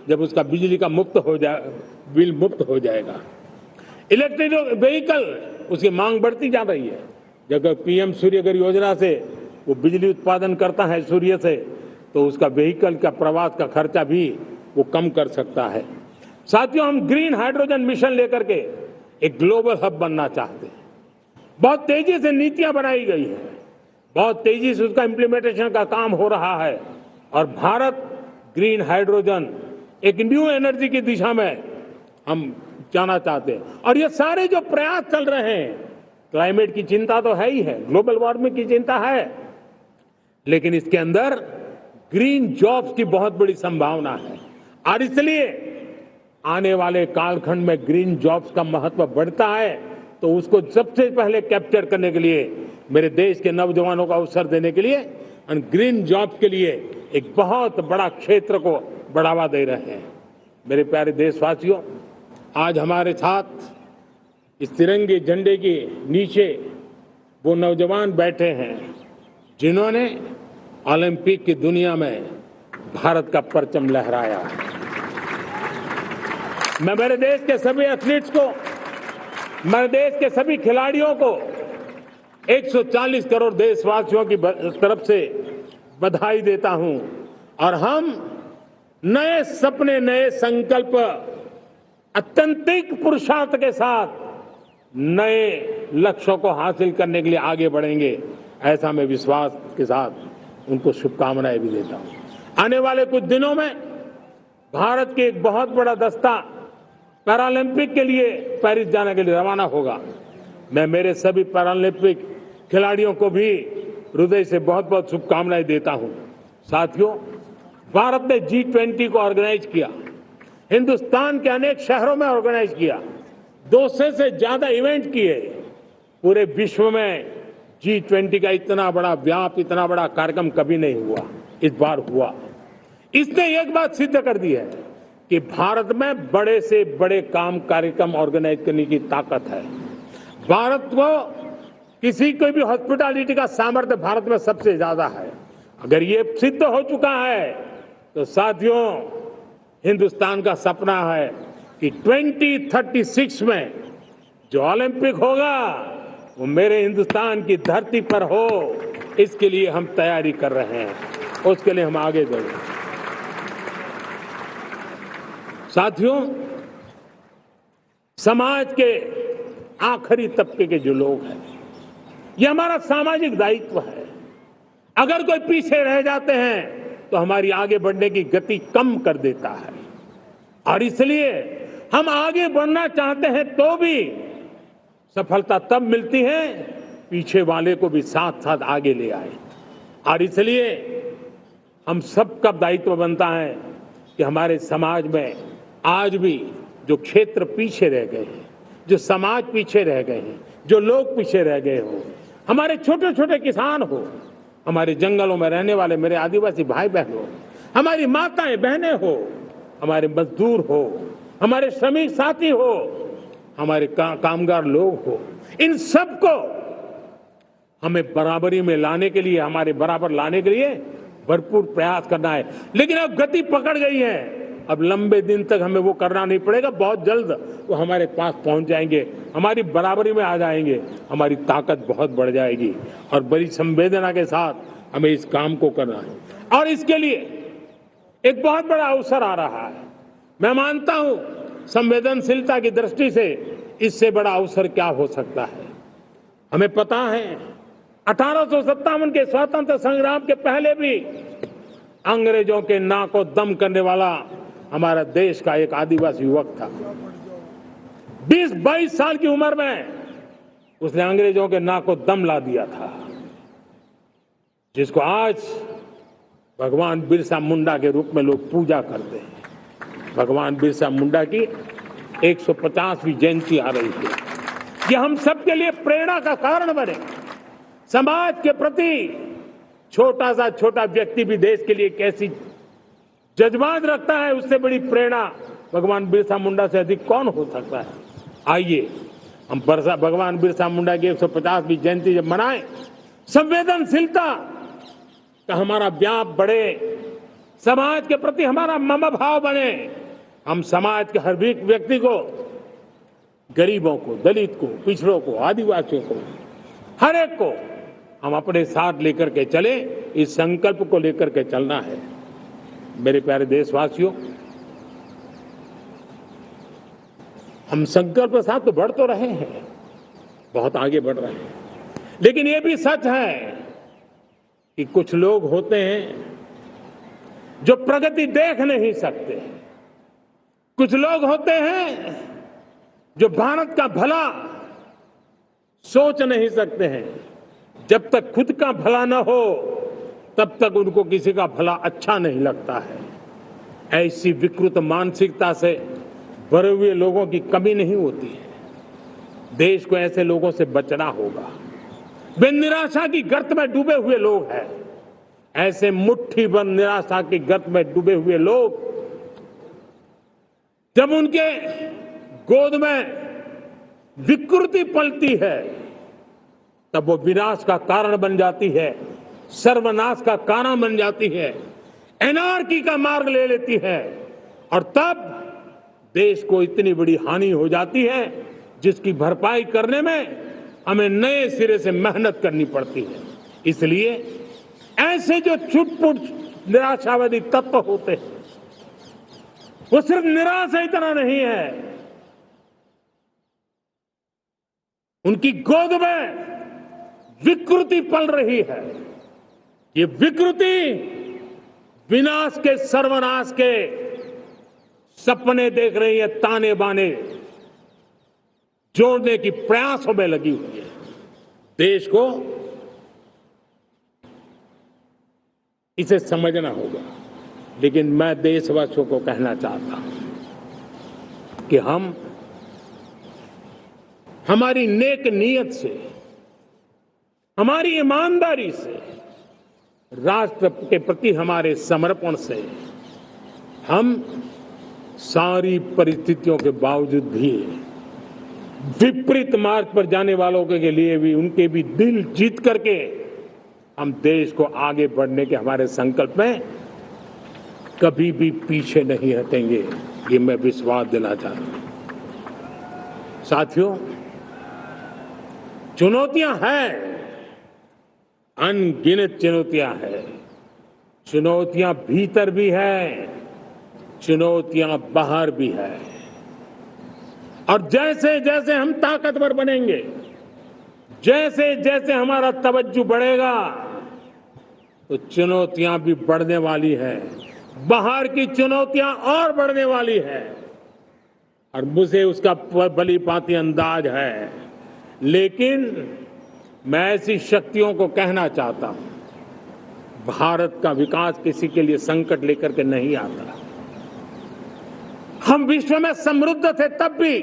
जब उसका बिजली का बिल मुक्त हो जाएगा। इलेक्ट्रिक व्हीकल, उसकी मांग बढ़ती जा रही है। जब पीएम सूर्यघर योजना से वो बिजली उत्पादन करता है सूर्य से, तो उसका व्हीकल का प्रवास का खर्चा भी वो कम कर सकता है। साथियों, हम ग्रीन हाइड्रोजन मिशन लेकर के एक ग्लोबल हब बनना चाहते हैं। बहुत तेजी से नीतियां बनाई गई हैं, बहुत तेजी से उसका इम्प्लीमेंटेशन का काम हो रहा है और भारत ग्रीन हाइड्रोजन एक न्यू एनर्जी की दिशा में हम जाना चाहते हैं। और ये सारे जो प्रयास चल रहे हैं, क्लाइमेट की चिंता तो है ही है, ग्लोबल वार्मिंग की चिंता है, लेकिन इसके अंदर ग्रीन जॉब्स की बहुत बड़ी संभावना है। और इसलिए आने वाले कालखंड में ग्रीन जॉब्स का महत्व बढ़ता है, तो उसको सबसे पहले कैप्चर करने के लिए मेरे देश के नौजवानों को अवसर देने के लिए और ग्रीन जॉब्स के लिए एक बहुत बड़ा क्षेत्र को बढ़ावा दे रहे हैं। मेरे प्यारे देशवासियों, आज हमारे साथ इस तिरंगे झंडे के नीचे वो नौजवान बैठे हैं जिन्होंने ओलंपिक की दुनिया में भारत का परचम लहराया है। मैं मेरे देश के सभी एथलीट्स को, मेरे देश के सभी खिलाड़ियों को 140 करोड़ देशवासियों की तरफ से बधाई देता हूं और हम नए सपने, नए संकल्प, अत्यंतिक पुरुषार्थ के साथ नए लक्ष्यों को हासिल करने के लिए आगे बढ़ेंगे, ऐसा मैं विश्वास के साथ उनको शुभकामनाएं भी देता हूं। आने वाले कुछ दिनों में भारत के एक बहुत बड़ा दस्ता पैरालंपिक के लिए पेरिस जाने के लिए रवाना होगा। मैं मेरे सभी पैरालंपिक खिलाड़ियों को भी हृदय से बहुत बहुत शुभकामनाएं देता हूं। साथियों, भारत ने G20 को ऑर्गेनाइज किया, हिंदुस्तान के अनेक शहरों में ऑर्गेनाइज किया, 200 से ज्यादा इवेंट किए। पूरे विश्व में G20 का इतना बड़ा व्याप, इतना बड़ा कार्यक्रम कभी नहीं हुआ, इस बार हुआ। इसने एक बात सिद्ध कर दी है कि भारत में बड़े से बड़े कार्यक्रम ऑर्गेनाइज करने की ताकत है। भारत को किसी कोई भी हॉस्पिटैलिटी का सामर्थ्य भारत में सबसे ज्यादा है। अगर ये सिद्ध हो चुका है तो साथियों, हिंदुस्तान का सपना है कि 2036 में जो ओलंपिक होगा वो मेरे हिंदुस्तान की धरती पर हो। इसके लिए हम तैयारी कर रहे हैं, उसके लिए हम आगे बढ़ेंगे। साथियों, समाज के आखिरी तबके के जो लोग हैं, ये हमारा सामाजिक दायित्व है। अगर कोई पीछे रह जाते हैं तो हमारी आगे बढ़ने की गति कम कर देता है और इसलिए हम आगे बढ़ना चाहते हैं तो भी सफलता तब मिलती है पीछे वाले को भी साथ साथ आगे ले आए। और इसलिए हम सबका दायित्व बनता है कि हमारे समाज में आज भी जो क्षेत्र पीछे रह गए हैं, जो समाज पीछे रह गए हैं, जो लोग पीछे रह गए हो, हमारे छोटे छोटे किसान हो, हमारे जंगलों में रहने वाले मेरे आदिवासी भाई बहन हो, हमारी माताएं बहनें हो, हमारे मजदूर हो, हमारे श्रमिक साथी हो, हमारे कामगार लोग हो, इन सबको हमें बराबरी में लाने के लिए, हमारे बराबर लाने के लिए भरपूर प्रयास करना है। लेकिन अब गति पकड़ गई है, अब लंबे दिन तक हमें वो करना नहीं पड़ेगा, बहुत जल्द वो हमारे पास पहुंच जाएंगे, हमारी बराबरी में आ जाएंगे, हमारी ताकत बहुत बढ़ जाएगी और बड़ी संवेदना के साथ हमें इस काम को करना है। और इसके लिए एक बहुत बड़ा अवसर आ रहा है। मैं मानता हूं संवेदनशीलता की दृष्टि से इससे बड़ा अवसर क्या हो सकता है। हमें पता है 1857 के स्वतंत्रता संग्राम के पहले भी अंग्रेजों के नाक को दम करने वाला हमारा देश का एक आदिवासी युवक था। 20-22 साल की उम्र में उसने अंग्रेजों के नाक को दम ला दिया था, जिसको आज भगवान बिरसा मुंडा के रूप में लोग पूजा करते हैं। भगवान बिरसा मुंडा की 150वीं जयंती आ रही है। ये हम सबके लिए प्रेरणा का कारण बने। समाज के प्रति छोटा सा छोटा व्यक्ति भी देश के लिए कैसी जज्बात रखता है, उससे बड़ी प्रेरणा भगवान बिरसा मुंडा से अधिक कौन हो सकता है। आइए हम भगवान बिरसा मुंडा की 150वीं जयंती जब मनाएं, संवेदनशीलता का हमारा व्याप बढ़े, समाज के प्रति हमारा ममभाव बने। हम समाज के हर व्यक्ति को, गरीबों को, दलित को, पिछड़ों को, आदिवासियों को, हर एक को हम अपने साथ लेकर के चले। इस संकल्प को लेकर के चलना है। मेरे प्यारे देशवासियों, हम संकल्प के साथ तो बढ़ तो रहे हैं, बहुत आगे बढ़ रहे हैं, लेकिन ये भी सच है कि कुछ लोग होते हैं जो प्रगति देख नहीं सकते। कुछ लोग होते हैं जो भारत का भला सोच नहीं सकते हैं। जब तक खुद का भला न हो तब तक उनको किसी का भला अच्छा नहीं लगता है। ऐसी विकृत मानसिकता से भरे हुए लोगों की कमी नहीं होती है। देश को ऐसे लोगों से बचना होगा। वे निराशा की गर्त में डूबे हुए लोग हैं। ऐसे मुट्ठी बंद निराशा की गर्त में डूबे हुए लोग जब उनके गोद में विकृति पलती है तब वो विनाश का कारण बन जाती है, सर्वनाश का कारण बन जाती है, एनार्की का मार्ग ले लेती है और तब देश को इतनी बड़ी हानि हो जाती है जिसकी भरपाई करने में हमें नए सिरे से मेहनत करनी पड़ती है। इसलिए ऐसे जो छुटपुट निराशावादी तत्व होते हैं वो सिर्फ निराशा इतना नहीं है, उनकी गोद में विकृति पल रही है। ये विकृति विनाश के, सर्वनाश के सपने देख रही है, ताने बाने जोड़ने की प्रयासों में लगी हुई है। देश को इसे समझना होगा। लेकिन मैं देशवासियों को कहना चाहता हूं कि हम हमारी नेक नीयत से, हमारी ईमानदारी से, राष्ट्र के प्रति हमारे समर्पण से हम सारी परिस्थितियों के बावजूद भी विपरीत मार्ग पर जाने वालों के लिए भी उनके भी दिल जीत करके हम देश को आगे बढ़ने के हमारे संकल्प में कभी भी पीछे नहीं हटेंगे। ये मैं विश्वास दिलाना चाहता हूं। साथियों, चुनौतियां हैं, अनगिनत चुनौतियां हैं। चुनौतियां भीतर भी है, चुनौतियां बाहर भी है। और जैसे जैसे हम ताकतवर बनेंगे, जैसे जैसे हमारा तवज्जो बढ़ेगा तो चुनौतियां भी बढ़ने वाली है, बाहर की चुनौतियां और बढ़ने वाली है और मुझे उसका भली भांति अंदाज है। लेकिन मैं ऐसी शक्तियों को कहना चाहता हूं, भारत का विकास किसी के लिए संकट लेकर के नहीं आता। हम विश्व में समृद्ध थे तब भी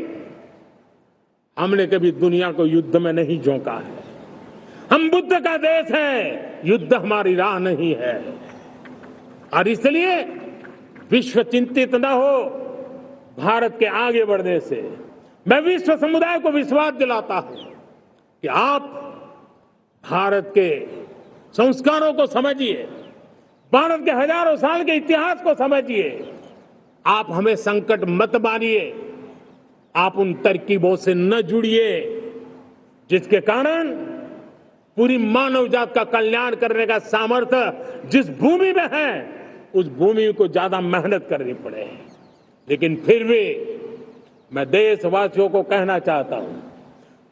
हमने कभी दुनिया को युद्ध में नहीं झोंका है। हम बुद्ध का देश है, युद्ध हमारी राह नहीं है। और इसलिए विश्व चिंतित न हो भारत के आगे बढ़ने से। मैं विश्व समुदाय को विश्वास दिलाता हूं कि आप भारत के संस्कारों को समझिए, भारत के हजारों साल के इतिहास को समझिए। आप हमें संकट मत मानिए, आप उन तरकीबों से न जुड़िए जिसके कारण पूरी मानव जात का कल्याण करने का सामर्थ्य जिस भूमि में है उस भूमि को ज्यादा मेहनत करनी पड़े। लेकिन फिर भी मैं देशवासियों को कहना चाहता हूं,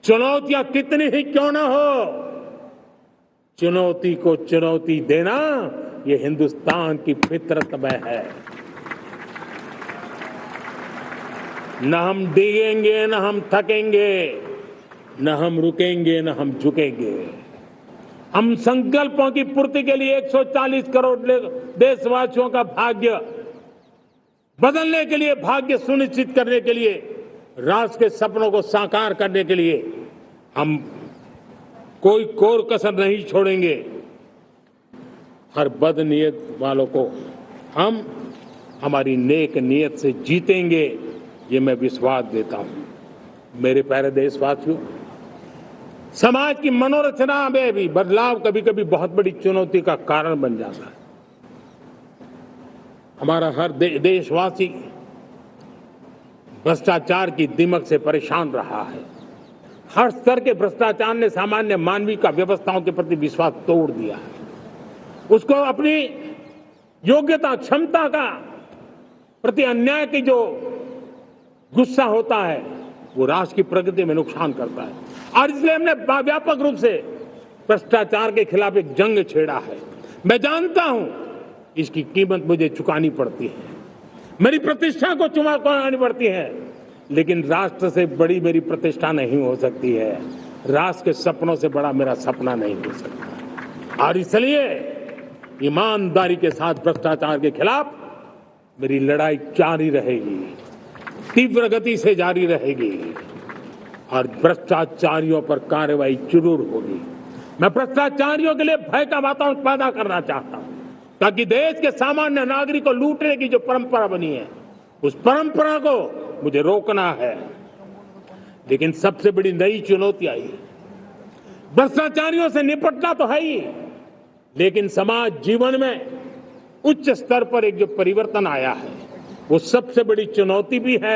चुनौतियां कितनी ही क्यों ना हो, चुनौती को चुनौती देना ये हिंदुस्तान की फितरत में है। न हम डिगेंगे, न हम थकेंगे, न हम रुकेंगे, न हम झुकेंगे। हम संकल्पों की पूर्ति के लिए 140 करोड़ देशवासियों का भाग्य बदलने के लिए, भाग्य सुनिश्चित करने के लिए, राष्ट्र के सपनों को साकार करने के लिए हम कोई कोर कसर नहीं छोड़ेंगे। हर बदनीयत वालों को हम हमारी नेक नीयत से जीतेंगे, ये मैं विश्वास देता हूं। मेरे प्यारे देशवासियों, समाज की मनोरचना में भी बदलाव कभी कभी बहुत बड़ी चुनौती का कारण बन जाता है। हमारा हर देशवासी भ्रष्टाचार की दिमक से परेशान रहा है। हर स्तर के भ्रष्टाचार ने सामान्य मानवीय का व्यवस्थाओं के प्रति विश्वास तोड़ दिया है। उसको अपनी योग्यता क्षमता का प्रति अन्याय की जो गुस्सा होता है वो राष्ट्र की प्रगति में नुकसान करता है। और इसलिए हमने व्यापक रूप से भ्रष्टाचार के खिलाफ एक जंग छेड़ा है। मैं जानता हूं इसकी कीमत मुझे चुकानी पड़ती है, मेरी प्रतिष्ठा को चुकानी पड़ती है, लेकिन राष्ट्र से बड़ी मेरी प्रतिष्ठा नहीं हो सकती है, राष्ट्र के सपनों से बड़ा मेरा सपना नहीं हो सकता। और इसलिए ईमानदारी के साथ भ्रष्टाचार के खिलाफ मेरी लड़ाई जारी रहेगी, तीव्र गति से जारी रहेगी और भ्रष्टाचारियों पर कार्रवाई जरूर होगी। मैं भ्रष्टाचारियों के लिए भय का वातावरण पैदा करना चाहता हूं ताकि देश के सामान्य नागरिक को लूटने की जो परंपरा बनी है उस परंपरा को मुझे रोकना है। लेकिन सबसे बड़ी नई चुनौती आई है। भ्रष्टाचारियों से निपटना तो है ही, लेकिन समाज जीवन में उच्च स्तर पर एक जो परिवर्तन आया है वो सबसे बड़ी चुनौती भी है